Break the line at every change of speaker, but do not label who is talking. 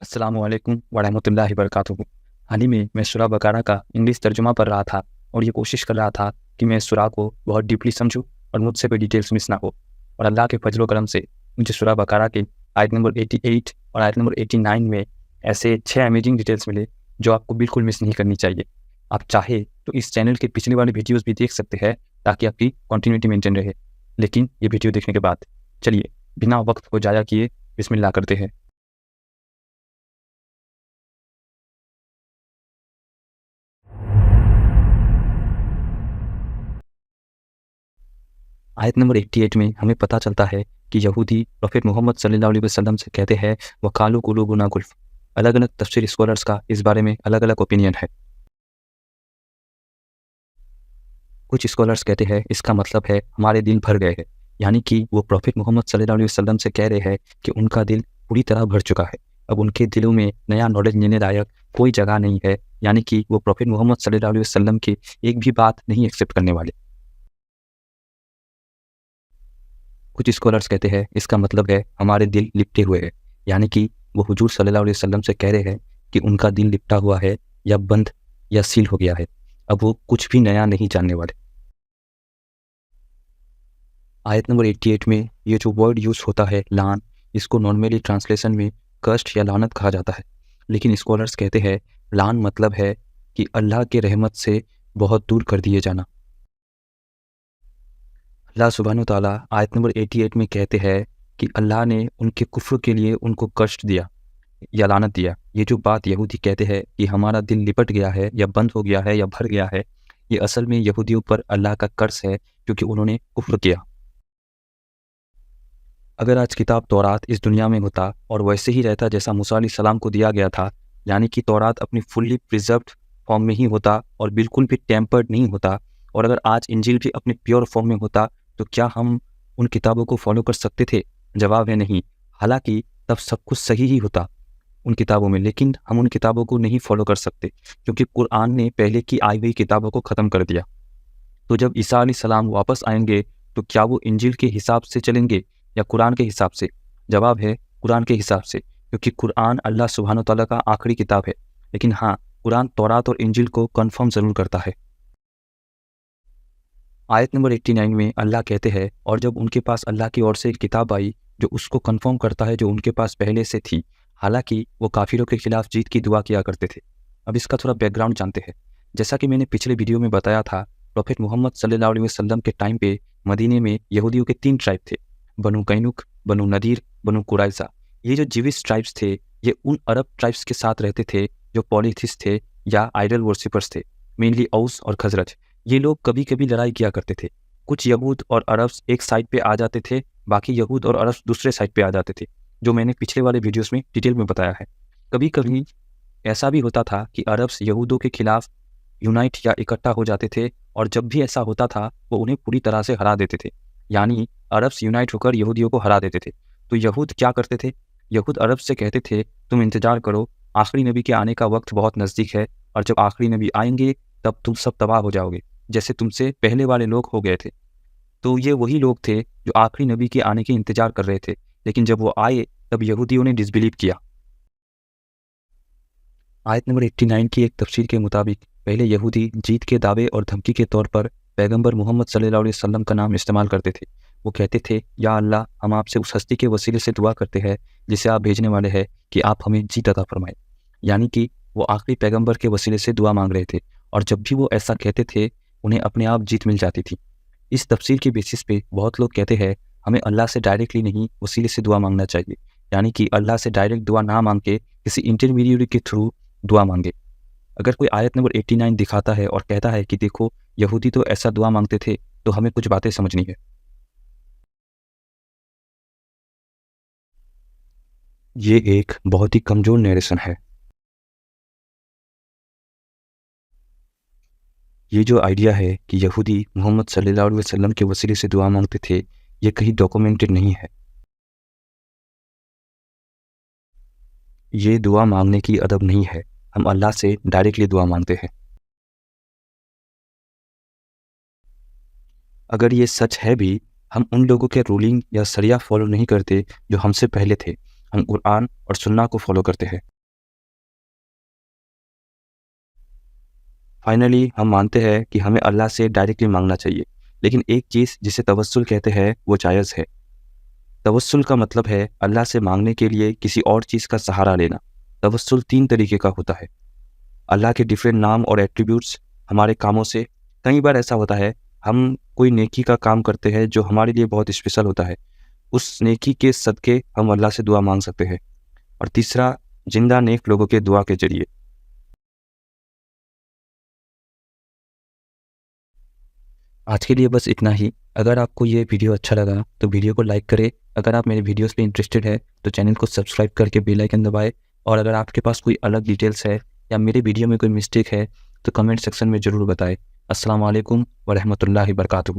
अस्सलामु अलैकुम वरहमतुल्लाहि वबरकातुहू। हाल ही में मैं सूरह बकरा का इंग्लिश तर्जुमा पढ़ रहा था और ये कोशिश कर रहा था कि मैं इस सूरह को बहुत डीपली समझूं और मुझसे कोई डिटेल्स मिस ना हो। और अल्लाह के फजल व करम से मुझे सूरह बकरा के आयत नंबर 88 और आयत नंबर 89 में ऐसे 6 अमेजिंग डिटेल्स मिले जो आपको बिल्कुल मिस नहीं करनी चाहिए। आप चाहे तो इस चैनल के पिछले वाले वीडियोज़ भी देख सकते हैं ताकि आपकी कंटिन्यूटी मेंटेन रहे। लेकिन ये वीडियो देखने के बाद चलिए बिना वक्त को ज़ाया किए बिस्मिल्लाह करते हैं। आयत नंबर 88 में हमें पता चलता है कि यहूदी प्रोफेट मोहम्मद सल्लल्लाहु अलैहि वसल्लम से कहते हैं वकालू कुलूबुना गुल्फ। अलग अलग तफसीर स्कॉलर्स का इस बारे में अलग अलग ओपिनियन है। कुछ स्कॉलर्स कहते हैं इसका मतलब है हमारे दिल भर गए हैं, यानी कि वो प्रोफेट मोहम्मद सल्लल्लाहु अलैहि वसल्लम से कह रहे हैं कि उनका दिल पूरी तरह भर चुका है। अब उनके दिलों में नया नॉलेज लेने लायक कोई जगह नहीं है, यानी कि वो प्रोफेट मोहम्मद सल्लल्लाहु अलैहि वसल्लम की एक भी बात नहीं एक्सेप्ट करने वाले। कुछ स्कॉलर्स कहते हैं इसका मतलब है हमारे दिल लिपटे हुए हैं, यानी कि वो हुजूर सल्लल्लाहु अलैहि वसल्लम से कह रहे हैं कि उनका दिल लिपटा हुआ है या बंद या सील हो गया है। अब वो कुछ भी नया नहीं जानने वाले। आयत नंबर 88 में ये जो वर्ड यूज़ होता है लान, इसको नॉर्मली ट्रांसलेशन में कष्ट या लानत कहा जाता है, लेकिन स्कॉलर्स कहते हैं लान मतलब है कि अल्लाह के रहमत से बहुत दूर कर दिए जाना। अल्लाह सुब्हानहू तआला आयत नंबर 88 में कहते हैं कि अल्लाह ने उनके कुफ्र के लिए उनको कष्ट दिया या लानत दिया। ये जो बात यहूदी कहते हैं कि हमारा दिल लिपट गया है या बंद हो गया है या भर गया है, ये असल में यहूदियों पर अल्लाह का कर्ज है क्योंकि उन्होंने कुफ्र किया। अगर आज किताब तौरात इस दुनिया में होता और वैसे ही रहता जैसा मूसा अलैहिस्सलाम को दिया गया था, यानी कि तौरात अपनी फुल्ली प्रिजर्व्ड फॉर्म में ही होता और बिल्कुल भी टेम्पर्ड नहीं होता, और अगर आज इंजील भी अपने प्योर फॉर्म में होता, तो क्या हम उन किताबों को फॉलो कर सकते थे? जवाब है नहीं। हालांकि तब सब कुछ सही ही होता उन किताबों में, लेकिन हम उन किताबों को नहीं फॉलो कर सकते क्योंकि कुरान ने पहले की आई हुई किताबों को ख़त्म कर दिया। तो जब ईसा अलैहिस्सलाम वापस आएंगे तो क्या वो इंजील के हिसाब से चलेंगे या कुरान के हिसाब से? जवाब है कुरान के हिसाब से, क्योंकि कुरान अल्लाह सुब्हानहू तआला का आखिरी किताब है। लेकिन हाँ, कुरान तौरात और इंजील को कन्फर्म ज़रूर करता है। आयत नंबर 89 में अल्लाह कहते हैं और जब उनके पास अल्लाह की ओर से एक किताब आई जो उसको कन्फर्म करता है जो उनके पास पहले से थी, हालांकि वो काफिरों के खिलाफ जीत की दुआ किया करते थे। अब इसका थोड़ा बैकग्राउंड जानते हैं। जैसा कि मैंने पिछले वीडियो में बताया था, प्रोफेट मोहम्मद सल्लल्लाहु अलैहि वसल्लम के टाइम पे मदीने में यहूदियों के 3 ट्राइब थे, बनु कैनुक, बनु नदीर, बनु कुरैज़ा। ये जो जीविश ट्राइब्स थे ये उन अरब ट्राइब्स के साथ रहते थे जो पॉलीथिस्ट थे या आइडल वर्शिपर्स थे, मेनली औस और खजरज। ये लोग कभी कभी लड़ाई किया करते थे। कुछ यहूद और अरब एक साइड पे आ जाते थे, बाकी यहूद और अरब दूसरे साइड पे आ जाते थे, जो मैंने पिछले वाले वीडियोस में डिटेल में बताया है। कभी कभी ऐसा भी होता था कि अरब्स यहूदों के खिलाफ यूनाइट या इकट्ठा हो जाते थे, और जब भी ऐसा होता था वो उन्हें पूरी तरह से हरा देते थे, यानी अरब्स यूनाइट होकर यहूदियों को हरा देते थे। तो यहूद क्या करते थे? यहूद अरब से कहते थे तुम इंतजार करो, आखिरी नबी के आने का वक्त बहुत नज़दीक है, और जब आखिरी नबी आएंगे तब तुम सब तबाह हो जाओगे जैसे तुमसे पहले वाले लोग हो गए थे। तो ये वही लोग थे जो आखिरी नबी के आने के इंतजार कर रहे थे, लेकिन जब वो आए तब यहूदियों ने डिसबिलीव किया। आयत नंबर 89 की एक तफसीर के मुताबिक पहले यहूदी जीत के दावे और धमकी के तौर पर पैगंबर मोहम्मद सल्लल्लाहु अलैहि वसल्लम का नाम इस्तेमाल करते थे। वो कहते थे या अल्लाह, हम आपसे उस हस्ती के वसीले से दुआ करते हैं जिसे आप भेजने वाले हैं कि आप हमें जीत अता फरमाएं, यानी कि वो आखिरी पैगंबर के वसीले से दुआ मांग रहे थे, और जब भी वो ऐसा कहते थे उन्हें अपने आप जीत मिल जाती थी। इस तफसीर के बेसिस पे बहुत लोग कहते हैं हमें अल्लाह से डायरेक्टली नहीं वसीले से दुआ मांगना चाहिए, यानी कि अल्लाह से डायरेक्ट दुआ ना मांग के किसी इंटरमीडिएट के थ्रू दुआ मांगे। अगर कोई आयत नंबर 89 दिखाता है और कहता है कि देखो यहूदी तो ऐसा दुआ मांगते थे, तो हमें कुछ बातें समझनी है। ये एक बहुत ही कमज़ोर नरेशन है। ये जो आइडिया है कि यहूदी मोहम्मद सल्लल्लाहु अलैहि वसल्लम के वसीले से दुआ मांगते थे, ये कहीं डॉक्यूमेंटेड नहीं है। ये दुआ मांगने की अदब नहीं है। हम अल्लाह से डायरेक्टली दुआ मांगते हैं। अगर ये सच है भी, हम उन लोगों के रूलिंग या शरिया फॉलो नहीं करते जो हमसे पहले थे। हम कुरान और सुन्ना को फॉलो करते हैं। فائنلی ہم مانتے ہیں کہ ہمیں اللہ سے ڈائریکٹلی مانگنا چاہیے، لیکن ایک چیز جسے توسل کہتے ہیں وہ جائز ہے۔ توسل کا مطلب ہے اللہ سے مانگنے کے لیے کسی اور چیز کا سہارا لینا۔ توسل 3 طریقے کا ہوتا ہے۔ اللہ کے ڈیفرنٹ نام اور ایٹریبیوٹس ہمارے کاموں سے، کئی بار ایسا ہوتا ہے ہم کوئی نیکی کا کام کرتے ہیں جو ہمارے لیے بہت اسپیشل ہوتا ہے، اس نیکی کے صدقے ہم اللہ سے دعا مانگ سکتے ہیں۔ اور تیسرا، زندہ نیک لوگوں کے دعا کے ذریعے۔ آج کے لیے بس اتنا ہی۔ اگر آپ کو یہ ویڈیو اچھا لگا تو ویڈیو کو لائک کرے، اگر آپ میرے ویڈیوز پہ انٹرسٹڈ ہے تو چینل کو سبسکرائب کر کے بیل آئیکن دبائے، اور اگر آپ کے پاس کوئی الگ ڈیٹیلز ہے یا میرے ویڈیو میں کوئی مسٹیک ہے تو کمنٹ سیکشن میں ضرور بتائے۔ السلام علیکم ورحمۃ اللہ وبرکاتہ۔